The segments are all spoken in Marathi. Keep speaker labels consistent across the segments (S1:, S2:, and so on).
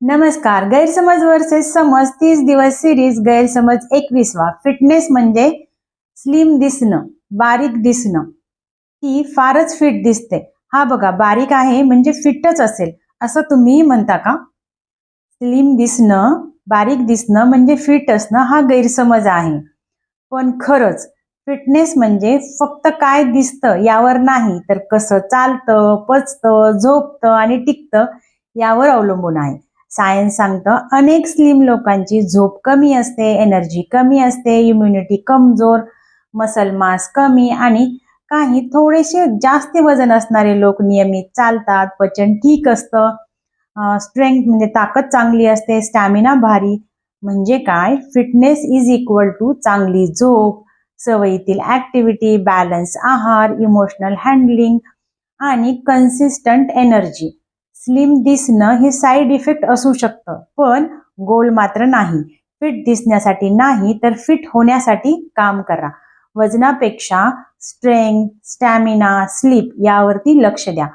S1: नमस्कार. गैरसमज वर्सेस समज 30 दिवस सिरीज. गैरसमज 21वा. फिटनेस म्हणजे स्लिम दिसणं, बारीक दिसणं. ती फारच फिट दिसते. हा बघा, बारीक आहे म्हणजे फिटच असेल असं तुम्ही म्हणता का? स्लिम दिसणं, बारीक दिसणं म्हणजे फिट असणं हा गैरसमज आहे. पण खरंच फिटनेस म्हणजे फक्त काय दिसतं यावर नाही, तर कसं चालतं, पचतं, झोपतं आणि टिकतं यावर अवलंबून आहे. सायन्स सांगतं अनेक स्लिम लोकांची झोप कमी असते, एनर्जी कमी असते, इम्युनिटी कमजोर, मसल मास कमी आणि काही थोडेसे जास्त वजन असणारे लोक नियमित चालतात, पचन ठीक असतं, स्ट्रेंथ म्हणजे ताकद चांगली असते, स्टॅमिना भारी. म्हणजे काय? फिटनेस इज इक्वल टू चांगली झोप, सवयीतील ऍक्टिव्हिटी, बॅलन्स आहार, इमोशनल हँडलिंग आणि कन्सिस्टंट एनर्जी. स्लिम दिसणं हे साईड इफेक्ट असू शकतं, पण गोल मात्र नाही. फिट दिसण्यासाठी नाही, तर फिट होण्यासाठी काम करा. वजनापेक्षा स्ट्रेंथ, स्टॅमिना, स्लीप यावरती लक्ष द्या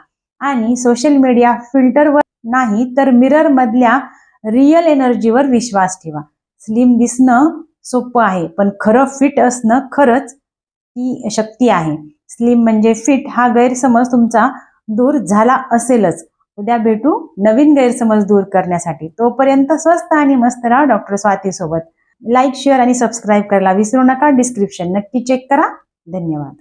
S1: आणि सोशल मीडिया फिल्टरवर नाही, तर मिरर मधल्या रिअल एनर्जीवर विश्वास ठेवा. स्लिम दिसणं सोपं आहे, पण खरं फिट असणं खरंच ती शक्ती आहे. स्लिम म्हणजे फिट हा गैरसमज तुमचा दूर झाला असेलच. उद्या भेटू नवीन गैरसमज दूर करण्यासाठी. तोपर्यंत स्वस्त आणि मस्त राहा डॉक्टर स्वाती सोबत. लाईक, शेअर आणि सबस्क्राईब करायला विसरू नका. डिस्क्रिप्शन नक्की चेक करा. धन्यवाद.